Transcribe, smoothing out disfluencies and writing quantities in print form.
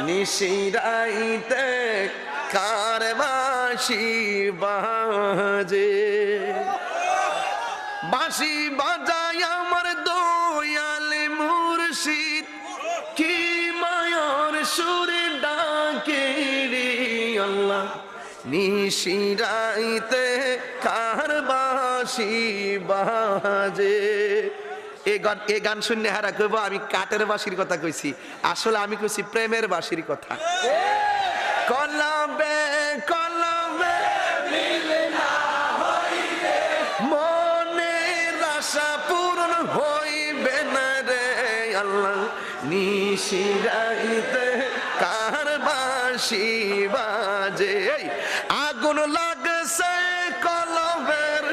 নিশিরাইতে কার বাঁশি বাজে, বাঁশি বাজায় আমার দয়াল মুর্শিদ, কি মায়ার সুরে ডাকে রে আল্লাহ। নিশিরাইতে কার বাঁশি বাজে। এ গান শুনলে হারা কইব আমি কাঠের বাঁশির কথা কইছি, আসলে আমি কইছি প্রেমের বাঁশির কথা। কলবে কলবে মনের আশা পূরণ হইবে না রে আল্লাহ। নিশিরাইতে কার বাঁশি বাজে, আগুন লাগছে কলবের